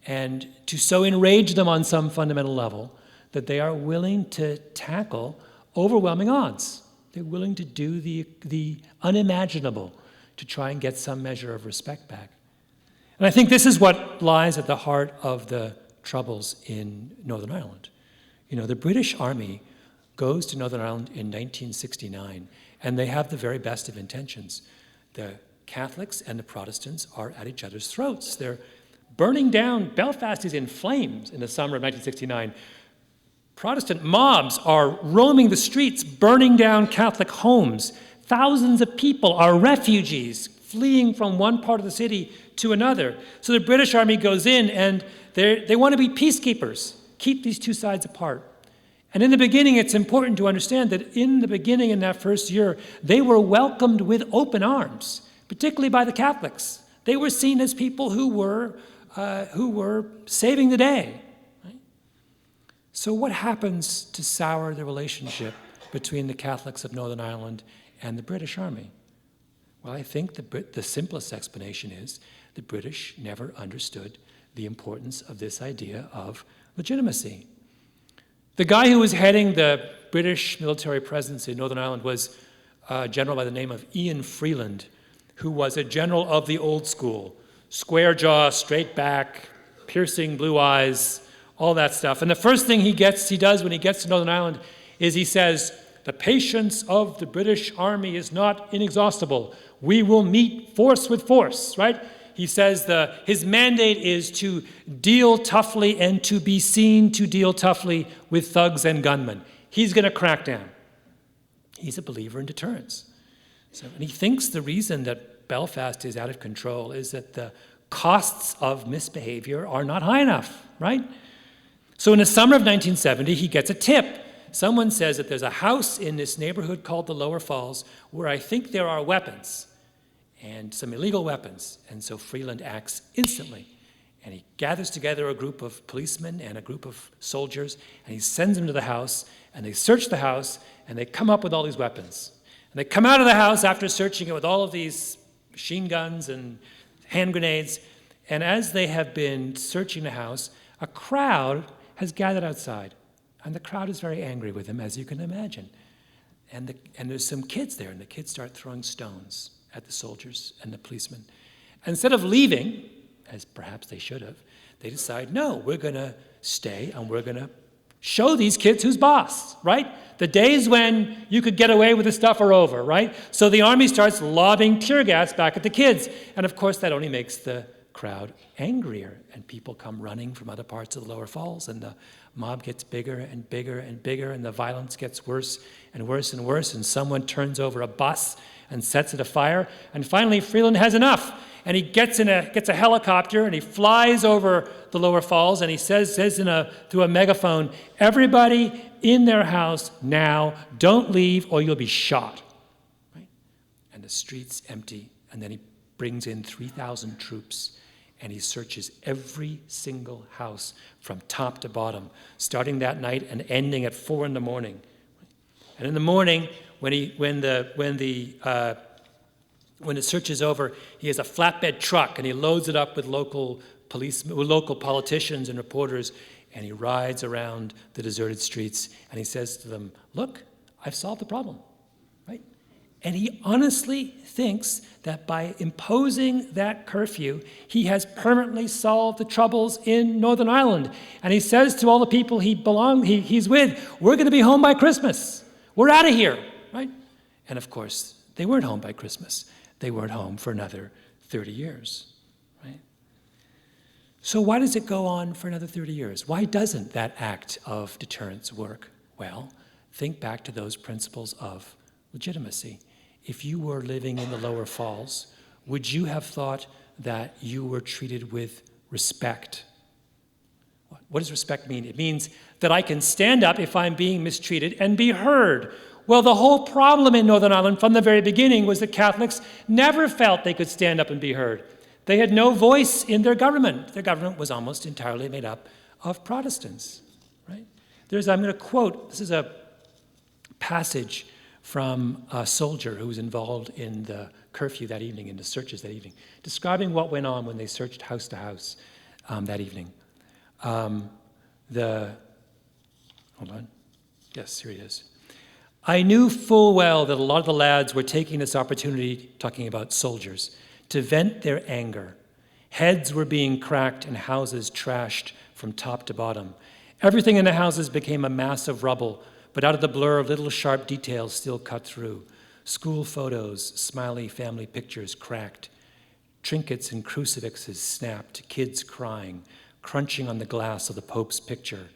and to so enrage them on some fundamental level that they are willing to tackle overwhelming odds. They're willing to do the unimaginable to try and get some measure of respect back. And I think this is what lies at the heart of the troubles in Northern Ireland. The British Army goes to Northern Ireland in 1969, and they have the very best of intentions. The Catholics and the Protestants are at each other's throats. They're burning down. Belfast is in flames in the summer of 1969. Protestant mobs are roaming the streets, burning down Catholic homes. Thousands of people are refugees fleeing from one part of the city to another. So the British Army goes in, and they want to be peacekeepers, keep these two sides apart. And in the beginning, it's important to understand that in the beginning, in that first year, they were welcomed with open arms, particularly by the Catholics. They were seen as people who were saving the day. Right? So what happens to sour the relationship between the Catholics of Northern Ireland and the British Army? Well, I think the simplest explanation is the British never understood the importance of this idea of legitimacy. The guy who was heading the British military presence in Northern Ireland was a general by the name of Ian Freeland, who was a general of the old school. Square jaw, straight back, piercing blue eyes, all that stuff. And the first thing he does when he gets to Northern Ireland is he says, "The patience of the British Army is not inexhaustible. We will meet force with force," right? He says his mandate is to deal toughly and to be seen to deal toughly with thugs and gunmen. He's going to crack down. He's a believer in deterrence. And he thinks the reason that Belfast is out of control is that the costs of misbehavior are not high enough, right? So in the summer of 1970, he gets a tip. Someone says that there's a house in this neighborhood called the Lower Falls where I think there are weapons, and some illegal weapons. And so Freeland acts instantly. And he gathers together a group of policemen and a group of soldiers, and he sends them to the house, and they search the house, and they come up with all these weapons. And they come out of the house after searching it with all of these machine guns and hand grenades. And as they have been searching the house, a crowd has gathered outside. And the crowd is very angry with him, as you can imagine. And there's some kids there, and the kids start throwing stones at the soldiers and the policemen. And instead of leaving, as perhaps they should have, they decide, no, we're going to stay and we're going to show these kids who's boss, right? The days when you could get away with this stuff are over, right? So the army starts lobbing tear gas back at the kids. And of course, that only makes the crowd angrier. And people come running from other parts of the Lower Falls, and the mob gets bigger and bigger and bigger, and the violence gets worse and worse and worse, and someone turns over a bus and sets it afire. And finally, Freeland has enough. And he gets a helicopter, and he flies over the Lower Falls, and he says through a megaphone, everybody in their house now, don't leave or you'll be shot. Right? And the street's empty, and then he brings in 3,000 troops, and he searches every single house from top to bottom, starting that night and ending at 4 in the morning. And in the morning, when the search is over, he has a flatbed truck, and he loads it up with local politicians and reporters, and he rides around the deserted streets, and he says to them, look, I've solved the problem, right? And he honestly thinks that by imposing that curfew, he has permanently solved the troubles in Northern Ireland. And he says to all the people he's with, we're going to be home by Christmas. We're out of here, right? And of course, they weren't home by Christmas. They weren't home for another 30 years, right? So why does it go on for another 30 years? Why doesn't that act of deterrence work? Well, think back to those principles of legitimacy. If you were living in the Lower Falls, would you have thought that you were treated with respect? What does respect mean? It means that I can stand up if I'm being mistreated and be heard. Well, the whole problem in Northern Ireland from the very beginning was that Catholics never felt they could stand up and be heard. They had no voice in their government. Their government was almost entirely made up of Protestants, right? I'm going to quote, this is a passage from a soldier who was involved in the curfew that evening, in the searches that evening, describing what went on when they searched house to house that evening. Hold on. Yes, here it is. I knew full well that a lot of the lads were taking this opportunity, talking about soldiers, to vent their anger. Heads were being cracked and houses trashed from top to bottom. Everything in the houses became a mass of rubble, but out of the blur of little sharp details still cut through. School photos, smiley family pictures cracked. Trinkets and crucifixes snapped, kids crying, crunching on the glass of the Pope's picture,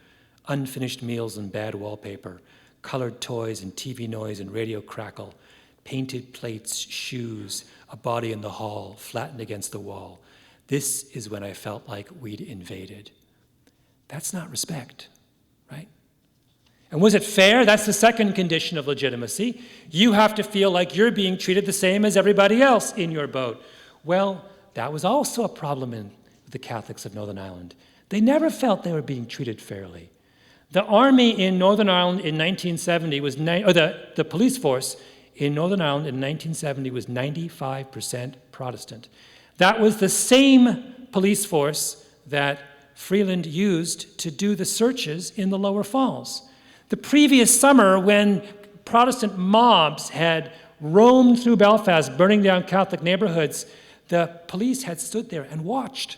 unfinished meals and bad wallpaper, colored toys and TV noise and radio crackle, painted plates, shoes, a body in the hall, flattened against the wall. This is when I felt like we'd invaded. That's not respect, right? And was it fair? That's the second condition of legitimacy. You have to feel like you're being treated the same as everybody else in your boat. Well, that was also a problem in the Catholics of Northern Ireland. They never felt they were being treated fairly. The army in Northern Ireland in 1970 was, the police force in Northern Ireland in 1970 was 95% Protestant. That was the same police force that Freeland used to do the searches in the Lower Falls. The previous summer, when Protestant mobs had roamed through Belfast, burning down Catholic neighborhoods, the police had stood there and watched.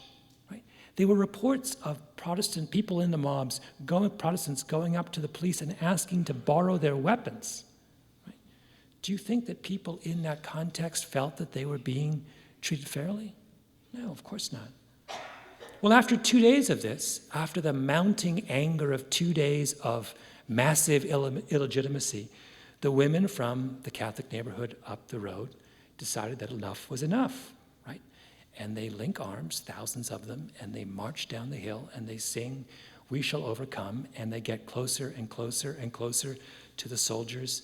Right? There were reports of Protestant people in the mobs, Protestants going up to the police and asking to borrow their weapons. Right? Do you think that people in that context felt that they were being treated fairly? No, of course not. Well, after 2 days of this, after the mounting anger of 2 days of massive illegitimacy, the women from the Catholic neighborhood up the road decided that enough was enough, right? and they link arms, thousands of them, and they march down the hill, and they sing, "We shall overcome," and they get closer and closer and closer to the soldiers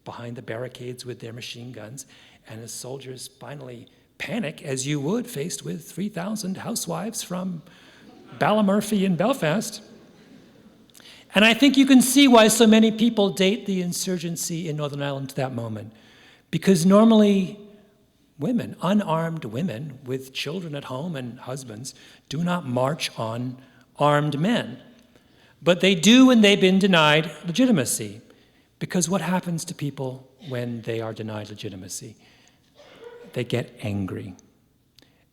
behind the barricades with their machine guns, and the soldiers finally panic, as you would, faced with 3,000 housewives from Ballymurphy and Belfast. And I think you can see why so many people date the insurgency in Northern Ireland to that moment, because normally women, unarmed women with children at home and husbands, do not march on armed men. But they do when they've been denied legitimacy. Because what happens to people when they are denied legitimacy? They get angry.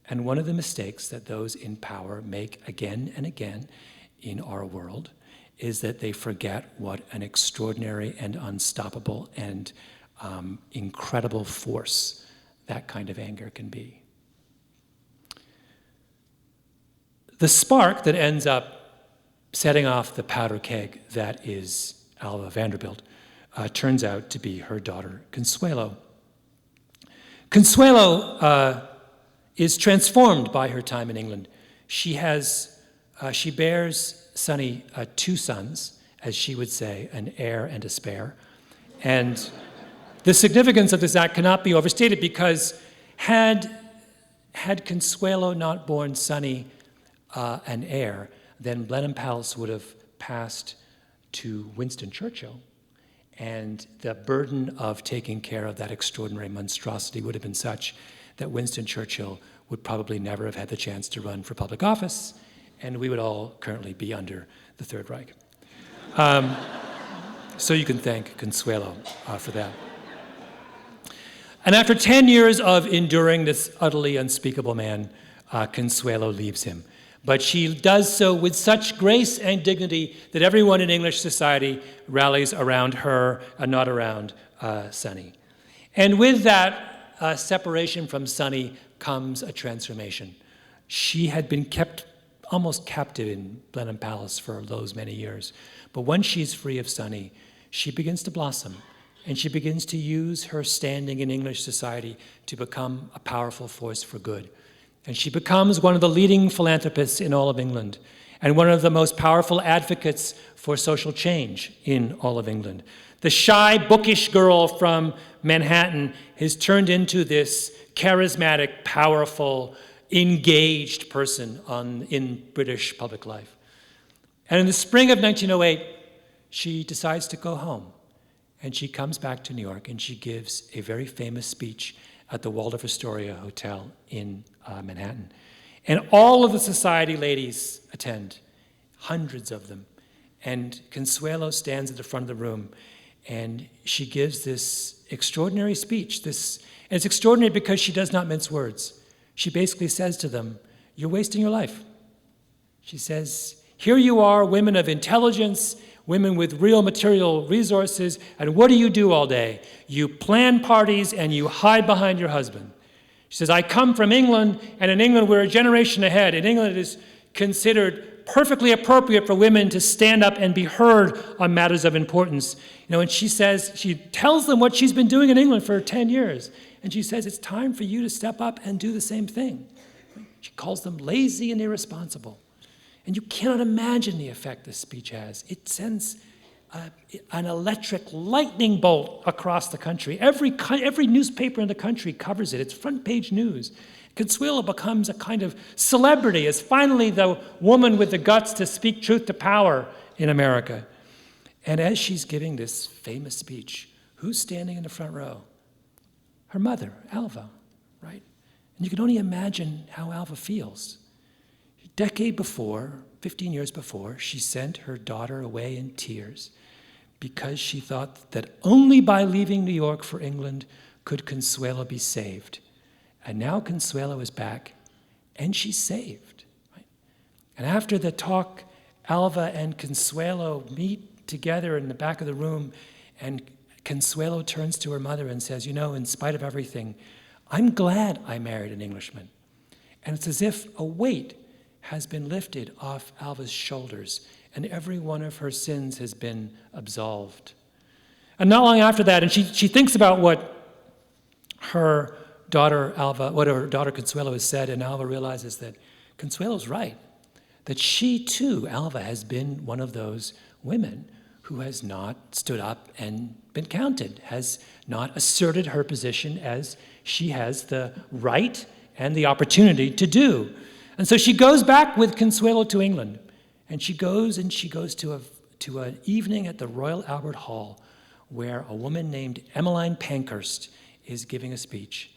And one of the mistakes that those in power make again and again in our world is that they forget what an extraordinary and unstoppable and incredible force that kind of anger can be. The spark that ends up setting off the powder keg that is Alva Vanderbilt turns out to be her daughter, Consuelo. Consuelo is transformed by her time in England. She bears Sonny 2 sons, as she would say, an heir and a spare. And the significance of this act cannot be overstated, because had Consuelo not borne Sonny an heir, then Blenheim Palace would have passed to Winston Churchill, and the burden of taking care of that extraordinary monstrosity would have been such that Winston Churchill would probably never have had the chance to run for public office, and we would all currently be under the Third Reich. So you can thank Consuelo for that. And after 10 years of enduring this utterly unspeakable man, Consuelo leaves him. But she does so with such grace and dignity that everyone in English society rallies around her and not around Sonny. And with that separation from Sonny comes a transformation. She had been kept almost captive in Blenheim Palace for those many years. But once she's free of Sonny, she begins to blossom. And she begins to use her standing in English society to become a powerful force for good. And she becomes one of the leading philanthropists in all of England, and one of the most powerful advocates for social change in all of England. The shy, bookish girl from Manhattan has turned into this charismatic, powerful, engaged person in British public life. And in the spring of 1908, she decides to go home. And she comes back to New York, and she gives a very famous speech at the Waldorf Astoria Hotel in Manhattan. And all of the society ladies attend, hundreds of them. And Consuelo stands at the front of the room, and she gives this extraordinary speech. And it's extraordinary because she does not mince words. She basically says to them, "You're wasting your life." She says, "Here you are, women of intelligence, women with real material resources, and what do you do all day? You plan parties and you hide behind your husband." She says, "I come from England, and in England we're a generation ahead. In England it is considered perfectly appropriate for women to stand up and be heard on matters of importance." And she tells them what she's been doing in England for 10 years. And she says, "It's time for you to step up and do the same thing." She calls them lazy and irresponsible. And you cannot imagine the effect this speech has. It sends an electric lightning bolt across the country. Every newspaper in the country covers it. It's front page news. Consuelo becomes a kind of celebrity as finally the woman with the guts to speak truth to power in America. And as she's giving this famous speech, who's standing in the front row? Her mother, Alva, right? And you can only imagine how Alva feels. A decade before, 15 years before, she sent her daughter away in tears because she thought that only by leaving New York for England could Consuelo be saved. And now Consuelo is back, and she's saved. Right? And after the talk, Alva and Consuelo meet together in the back of the room, and Consuelo turns to her mother and says, "In spite of everything, I'm glad I married an Englishman." And it's as if a weight has been lifted off Alva's shoulders, and every one of her sins has been absolved. And not long after that, and she thinks about what her daughter Alva, what her daughter Consuelo has said, and Alva realizes that Consuelo's right, that she too, Alva, has been one of those women who has not stood up and been counted, has not asserted her position as she has the right and the opportunity to do. And so she goes back with Consuelo to England, and she goes to an evening at the Royal Albert Hall where a woman named Emmeline Pankhurst is giving a speech.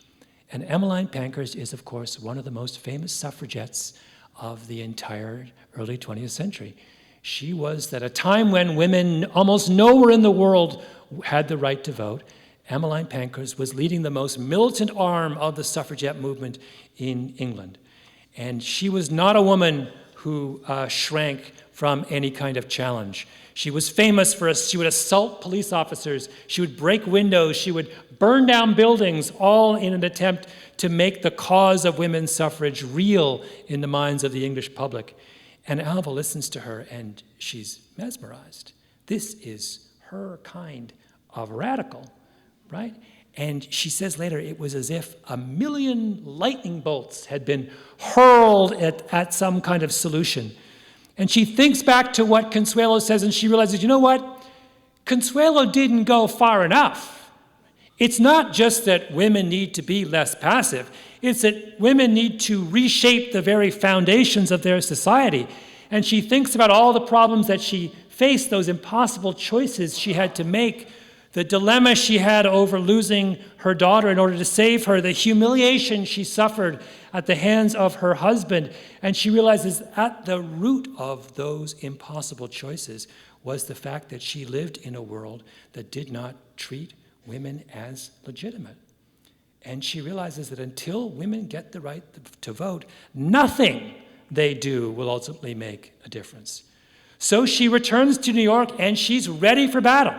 And Emmeline Pankhurst is, of course, one of the most famous suffragettes of the entire early 20th century. She was, at a time when women almost nowhere in the world had the right to vote, Emmeline Pankhurst was leading the most militant arm of the suffragette movement in England. And she was not a woman who shrank from any kind of challenge. She was famous for she would assault police officers, she would break windows, she would burn down buildings, all in an attempt to make the cause of women's suffrage real in the minds of the English public. And Alva listens to her and she's mesmerized. This is her kind of radical, right? And she says later it was as if 1,000,000 lightning bolts had been hurled at some kind of solution. And she thinks back to what Consuelo says and she realizes, you know what? Consuelo didn't go far enough. It's not just that women need to be less passive. It's that women need to reshape the very foundations of their society. And she thinks about all the problems that she faced, those impossible choices she had to make, the dilemma she had over losing her daughter in order to save her, the humiliation she suffered at the hands of her husband. And she realizes at the root of those impossible choices was the fact that she lived in a world that did not treat women as legitimate. And she realizes that until women get the right to vote, nothing they do will ultimately make a difference. So she returns to New York and she's ready for battle.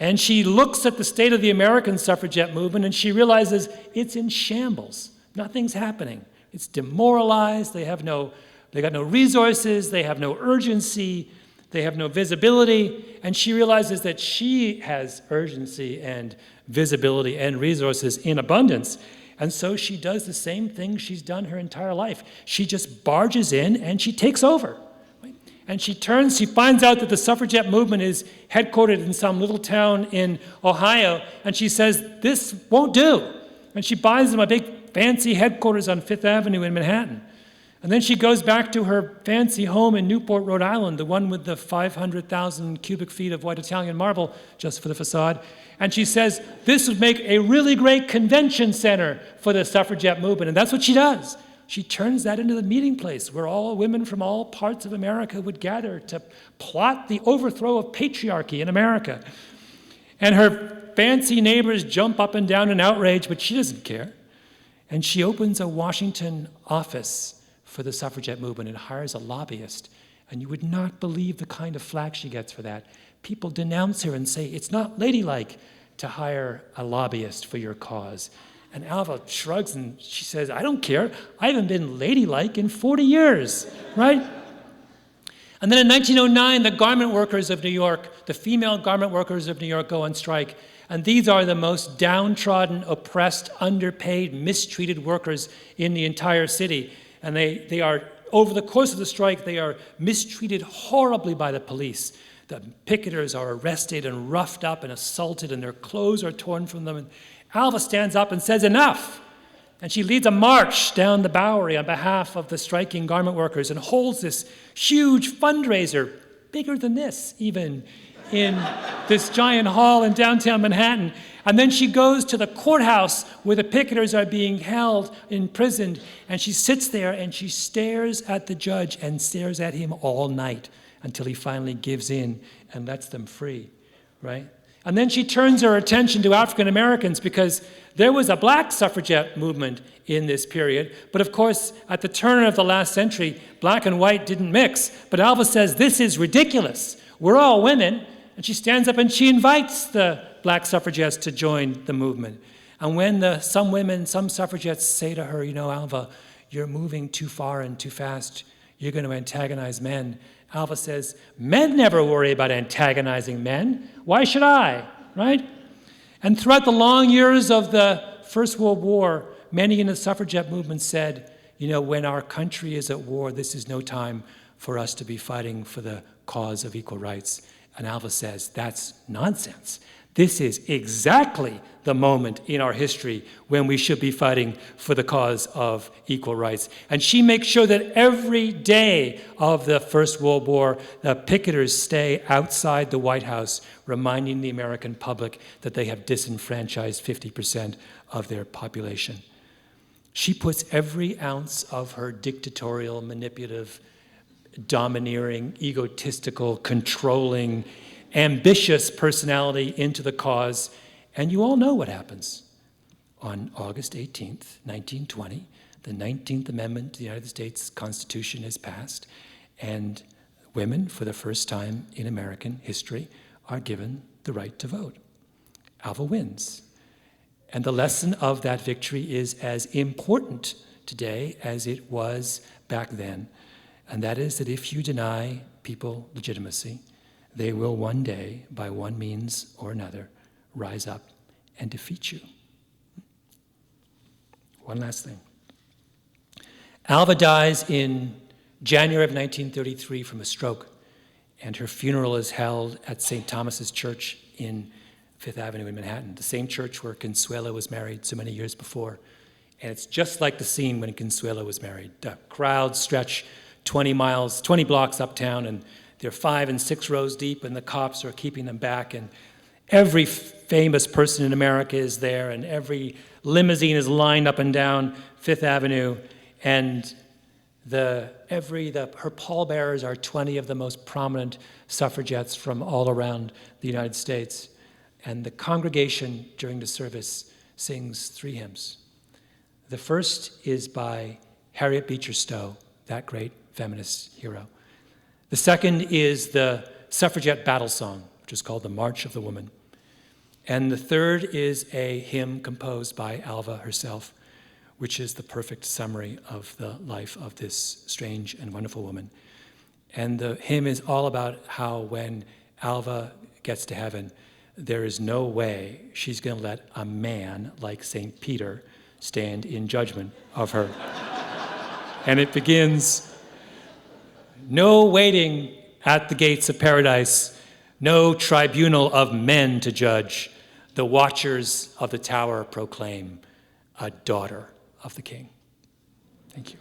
And she looks at the state of the American suffragette movement and she realizes it's in shambles. Nothing's happening. It's demoralized. They got no resources. They have no urgency. They have no visibility. And she realizes that she has urgency and visibility and resources in abundance. And so she does the same thing she's done her entire life. She just barges in and she takes over. And she finds out that the suffragette movement is headquartered in some little town in Ohio, and she says, this won't do. And she buys them a big fancy headquarters on Fifth Avenue in Manhattan. And then she goes back to her fancy home in Newport, Rhode Island, the one with the 500,000 cubic feet of white Italian marble just for the facade. And she says, this would make a really great convention center for the suffragette movement. And that's what she does. She turns that into the meeting place where all women from all parts of America would gather to plot the overthrow of patriarchy in America. And her fancy neighbors jump up and down in outrage, but she doesn't care. And she opens a Washington office for the suffragette movement and hires a lobbyist. And you would not believe the kind of flack she gets for that. People denounce her and say, it's not ladylike to hire a lobbyist for your cause. And Alva shrugs and she says, I don't care. I haven't been ladylike in 40 years, right? And then in 1909, the garment workers of New York, the female garment workers of New York go on strike. And these are the most downtrodden, oppressed, underpaid, mistreated workers in the entire city. And they are, over the course of the strike, they are mistreated horribly by the police. The picketers are arrested and roughed up and assaulted, and their clothes are torn from them. And Alva stands up and says, enough. And she leads a march down the Bowery on behalf of the striking garment workers and holds this huge fundraiser, bigger than this even, in this giant hall in downtown Manhattan. And then she goes to the courthouse where the picketers are being held, imprisoned, and she sits there and she stares at the judge and stares at him all night until he finally gives in and lets them free, right? And then she turns her attention to African Americans because there was a black suffragette movement in this period. But of course, at the turn of the last century, black and white didn't mix. But Alva says, this is ridiculous. We're all women. And she stands up and she invites the black suffragettes to join the movement. And when some suffragettes say to her, you know, Alva, you're moving too far and too fast. You're going to antagonize men. Alva says, men never worry about antagonizing men. Why should I, right? And throughout the long years of the First World War, many in the suffragette movement said, when our country is at war, this is no time for us to be fighting for the cause of equal rights. And Alva says, that's nonsense. This is exactly the moment in our history when we should be fighting for the cause of equal rights. And she makes sure that every day of the First World War, the picketers stay outside the White House, reminding the American public that they have disenfranchised 50% of their population. She puts every ounce of her dictatorial, manipulative, domineering, egotistical, controlling, ambitious personality into the cause, and you all know what happens. On August 18th, 1920, the 19th Amendment to the United States Constitution is passed, and women, for the first time in American history, are given the right to vote. Alva wins. And the lesson of that victory is as important today as it was back then, and that is that if you deny people legitimacy, they will one day, by one means or another, rise up and defeat you. One last thing. Alva dies in January of 1933 from a stroke, and her funeral is held at St. Thomas's Church in Fifth Avenue in Manhattan, the same church where Consuelo was married so many years before. And it's just like the scene when Consuelo was married. The crowds stretch 20 blocks uptown, and they're 5 and 6 rows deep, and the cops are keeping them back, and every famous person in America is there, and every limousine is lined up and down Fifth Avenue, and her pallbearers are 20 of the most prominent suffragettes from all around the United States. And the congregation during the service sings 3 hymns. The first is by Harriet Beecher Stowe, that great feminist hero. The second is the suffragette battle song, which is called the March of the Woman. And the third is a hymn composed by Alva herself, which is the perfect summary of the life of this strange and wonderful woman. And the hymn is all about how when Alva gets to heaven, there is no way she's going to let a man like St. Peter stand in judgment of her. And it begins, no waiting at the gates of paradise, no tribunal of men to judge. The watchers of the tower proclaim, a daughter of the king. Thank you.